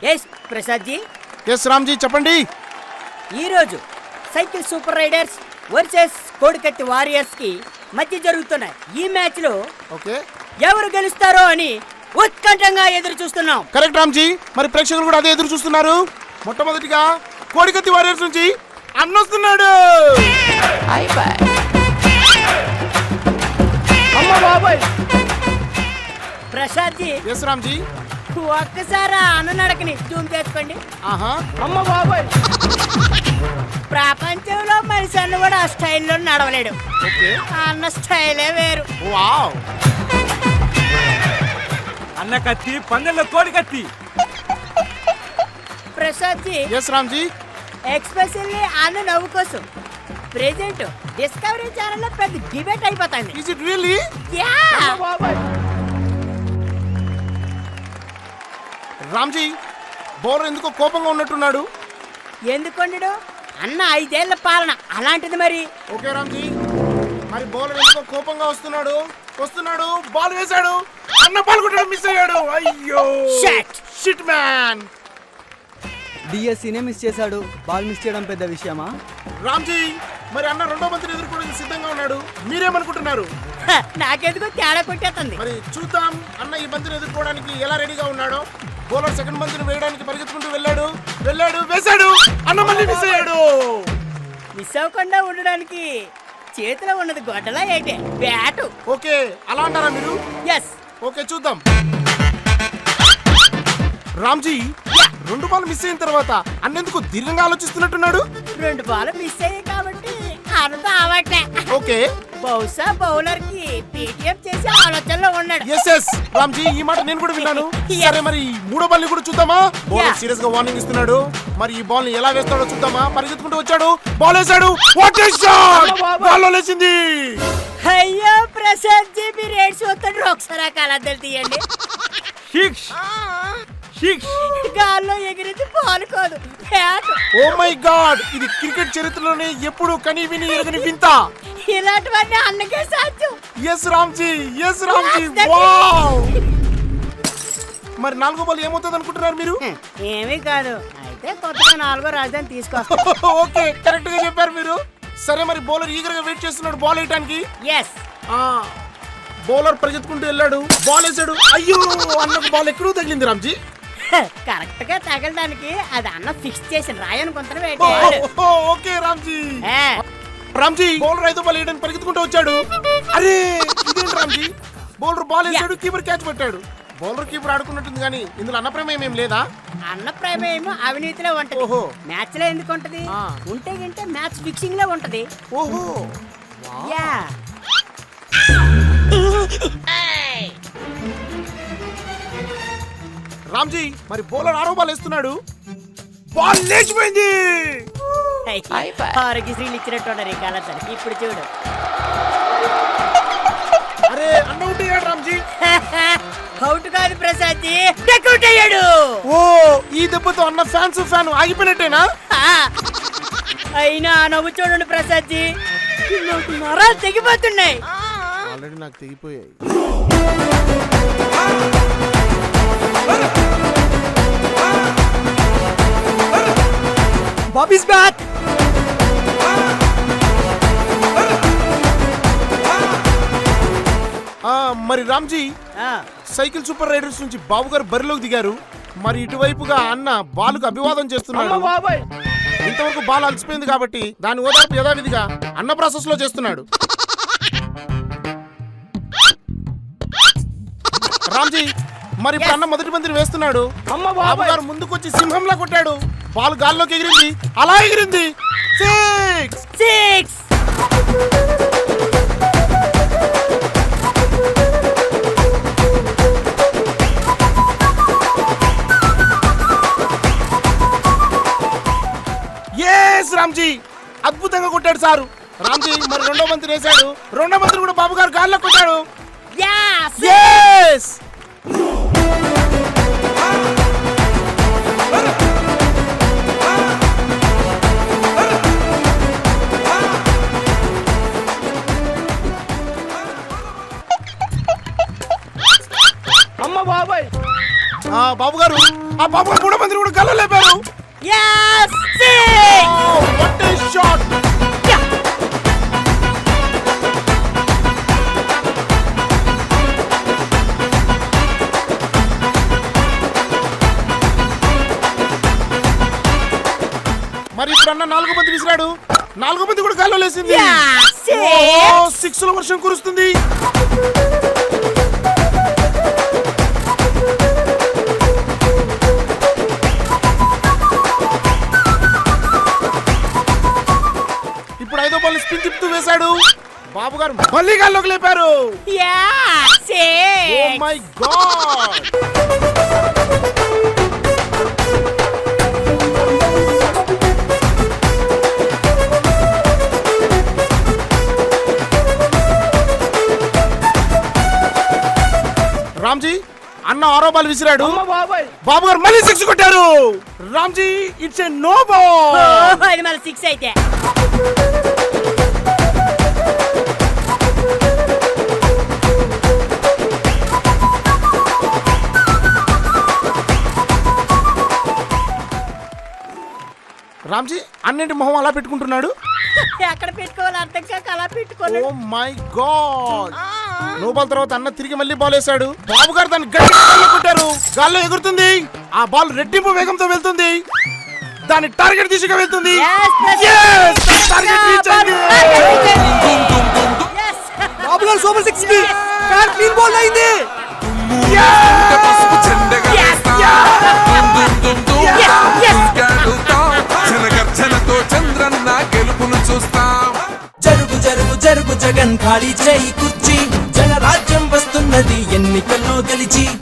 Yes Prasad ji. Yes Ramji చెప్పండి. ఈరోజు cycle super riders versus కోడికత్తి వారియర్స్ కి మధ్య జరుగుతున్న ఈ మ్యాచ్ లో ఓకే ఎవరు గెలుస్తారో అని ఉత్కంఠంగా ఎదురు చూస్తున్నాం. కరెక్ట్ రామ్జీ. మరి ప్రేక్షకులు కూడా అదే ఎదురు చూస్తున్నారు. మొట్టమొదటిగా కోడికత్తి వారియర్స్ నుంచి అన్నొస్తున్నాడు. ప్రసాద్ జీ. ఎస్ రామ్జీ. ఒక్కసారి అన్న నడకని జూమ్ చేసుకోండి. ఆహా అమ్మ బాబాయ్, ప్రపంచంలో మనిషి అన్న కూడా ఆ స్టైల్లో నడవలేడు. ఓకే అన్న స్టైలే వేరు. వావ్. అన్న కత్తి పందెంలో కోడి కత్తి. ప్రసాద్ జీ. ఎస్ రామ్జీ. ఎక్స్పెషల్లీ అన్న నవ్వు కోసం ప్రెజెంట్ డిస్కవరీ ఛానల్ లో పెద్ద డిబేట్ అయిపోతుంది. Is it really? యా. బాబాయ్, రామ్జీ బౌలర్ ఎందుకో కోపంగా ఉన్నట్టున్నాడు. ఎందుకొండడు అన్న 5 ఏళ్ల పాలన అలాంటిది మరి. ఓకే రామ్జీ. మరి బౌలర్ ఎందుకో కోపంగా వస్తున్నాడు. బాల్ వేశాడు. అన్న బాల్ కొట్టడం మిస్ అయ్యాడు. అయ్యో షిట్ మ్యాన్. డిఎస్సీనే మిస్ చేశాడు. బాల్ మిస్ చేయడం పెద్ద విషయమా? రామ్జీ మరి అన్న రెండో బంతిని ఎదుర్కోవడానికి సిద్ధంగా ఉన్నాడు. మీరేమనుకుంటున్నారు? నాకెందుకో తేడా కొట్టేస్తుంది. మరి చూద్దాం అన్న ఈ బంతిని ఎదుర్కోవడానికి ఎలా రెడీగా ఉన్నాడో. బౌలర్ సెకండ్ బంతిని వేయడానికి పరిగెత్తుకుంటూ వెళ్ళాడు. వేశాడు. అన్న మళ్ళీ మిస్ అయ్యాడు. మిస్ అవ్వకుండా ఉండడానికి చేతిలో ఉన్నది గొడ్డలా ఏంటి? బ్యాటు. ఓకే అలా అంటారా మీరు? ఎస్. ఓకే చూద్దాం. రామ్జీ 2 బాల్ మిస్ అయిన తర్వాత అన్నెందుకు దీర్ఘంగా ఆలోచిస్తున్నట్టున్నాడు. 2 బాల్ మిస్ అయ్యాయి కాబట్టి అన్నతో అవట్లే. ఓకే బహుశా బౌలర్ కి పేటిఎం చేసే ఆలోచనలో ఉన్నాడు. ఎస్ రామ్జీ ఈ మాట నేను కూడా విన్నాను. సరే మరి మూడో బాల్ ని కూడా చూద్దామా? బౌలర్ సీరియస్ గా వార్నింగ్ ఇస్తున్నాడు. మరి ఈ బాల్ ని ఎలా వేస్తాడో చూద్దామా. పరిగెత్తుకుంటూ వచ్చాడు. బాల్ వేశాడు. What a shot! బాల్ లో లేచింది. అయ్యో ప్రసాద్ జీ మీరు ఏడ్చి వస్తాడు. ఒకసారి కలద్దలు తీయండి. గాల్లో ఎగిరింది బాల్ కాదు, బ్యాట్. ఓ మై గాడ్, ఇది క్రికెట్ చరిత్రలోనే ఎప్పుడు కని విని ఎరగని వింత. ఇలాంటివన్నీ అన్నకే సాధ్యం. Yes Ramji wow. మరి 4వ బాల్ ఏమవుతుంది అనుకుంటున్నారు మీరు? ఏమీ కాదు. అయితే కొత్తగా 4వ రాజధాని తీసుకొస్తా. ఓకే కరెక్ట్ గా చెప్పారు మీరు. సరే మరి బౌలర్ ఈగర్ గా వెయిట్ చేస్తున్నాడు బాల్ వేయడానికి. ఎస్. బౌలర్ పరిగెత్తుకుంటూ వెళ్ళాడు. బాల్ వేసాడు. అయ్యో అన్నకు బాల్ ఎక్కడో తగిలింది రామ్జీ. కరెక్ట్ గా తగలడానికి అది అన్న ఫిక్స్ చేసిన రాయనుకుంటాను. ఓకే రామ్జీ బౌలర్ 5వ బాల్ వేయడానికి పరిగెత్తుకుంటూ వచ్చాడు. అరే ఇదేంటి రామ్జీ, బౌలర్ బాల్ వేసాడు, కీపర్ క్యాచ్ పెట్టాడు. బౌలర్ కీపర్ ఆడుకున్నట్టుంది కానీ ఇందులో అన్న ప్రమేయం ఏం లేదా? అన్న ప్రమేయం అవినీతిలో ఉంటది. ఓహో. మ్యాచ్ లో ఎందుకు ఉంటది? ఉంటే గింటే మ్యాచ్ ఫిక్సింగ్ లో ఉంటది. ఓహో యా. రామ్జీ మరి బౌలర్ 6వ బాల్ వేస్తున్నాడు. బాల్ లేచిపోయింది. ఆరోగ్యశ్రీలు ఇచ్చినట్టు ఉన్నారు ఈ కాలతని. ఇప్పుడు చూడు. అరే అన్న అవుట్ అయ్యాడు రామ్జీ. అవుట్ కాదు ప్రసాద్ జీ, డకౌట్ అయ్యాడు. ఓ ఈ దెబ్బతో అన్న ఫ్యాన్ ఆగిపోయినట్టేనా? అయినా నవ్వు చూడండి ప్రసాద్ జీ, నాకు నరాలు తెగిపోతున్నాయి. ఆల్రెడీ నాకు తెగిపోయాయి. Bobby's back. మరి రామ్జీ సైకిల్ సూపర్ రైడర్స్ నుంచి బాబు గారు బరిలోకి దిగారు. మరి ఇటువైపుగా అన్న బాలుకు అభివాదం చేస్తున్నాడు. బాబాయ్, ఇంతవరకు బాల్ అలసిపోయింది కాబట్టి దాని ఓదార్పు యథావిధిగా అన్న ప్రాసెస్ లో చేస్తున్నాడు. రామ్జీ మరి ఇప్పుడు అన్న మొదటి బంతిని వేస్తున్నాడు. బాబు గారు ముందుకొచ్చి సింహంలా కొట్టాడు. బాల్ గాల్లోకి ఎగిరింది. అలా ఎగిరింది. 6. రామ్జీ అద్భుతంగా కొట్టాడు సారు. రామ్జీ మరి 2వ బంతిని వేశాడు. 2వ బంతిని కూడా బాబు గారు గాల్లో కొట్టాడు. Yes! అమ్మ బాబాయ్, బాబు గారు ఆ బాబు గారు 3 మందిని కూడా గల్లో లేపారు. Yes, six! What a shot. మరి ఇప్పుడు అన్న 4 మంది విసిరాడు. 4 మంది కూడా గాల్లో లేసింది. Yeah, six! 6ల వర్షం కురుస్తుంది. ఇప్పుడు 5వ బాల్ స్పిన్ తిప్పుతూ వేశాడు. బాబు గారు మళ్ళీ గాల్లోకి లేపారు. Yeah, six! Oh my god. Ramji అన్న 6వ బాల్ విసిరాడు. అమ్మ బాబాయ్ బాబు గారు మళ్ళీ 6 కొట్టారు. Ramji it's a no ball. Oh, అది మళ్ళీ సిక్స్ అయితే. రామ్జీ అన్నింటి మొహం అలా పెట్టుకుంటున్నాడు. ఎక్కడ పెట్టుకోవాలి అర్థం కాక అలా పెట్టుకోవాలి. Oh my god. No ball తర్వాత అన్న తిరిగి మళ్ళీ బాల్ వేశాడు. బాబు గారు దాన్ని గట్టిగా గాల్లో కొట్టారు. గాల్లో ఎగురుతుంది. ఆ బాల్ రెట్టింపు వేగంతో వెళ్తుంది. దాని టార్గెట్ దిశగా వెళ్తుంది. Yes, Yes! టార్గెట్ రీచ్ అయింది. Yes! బాబు గారు సూపర్ 6 కి ఫ్యాన్ క్లీన్ బాల్ అయింది. జనగర్జనతో చంద్రన్న గెలుపును చూస్తాం. జరుగు జరుగు జరుగు జగన్ ఖాళీ చేయి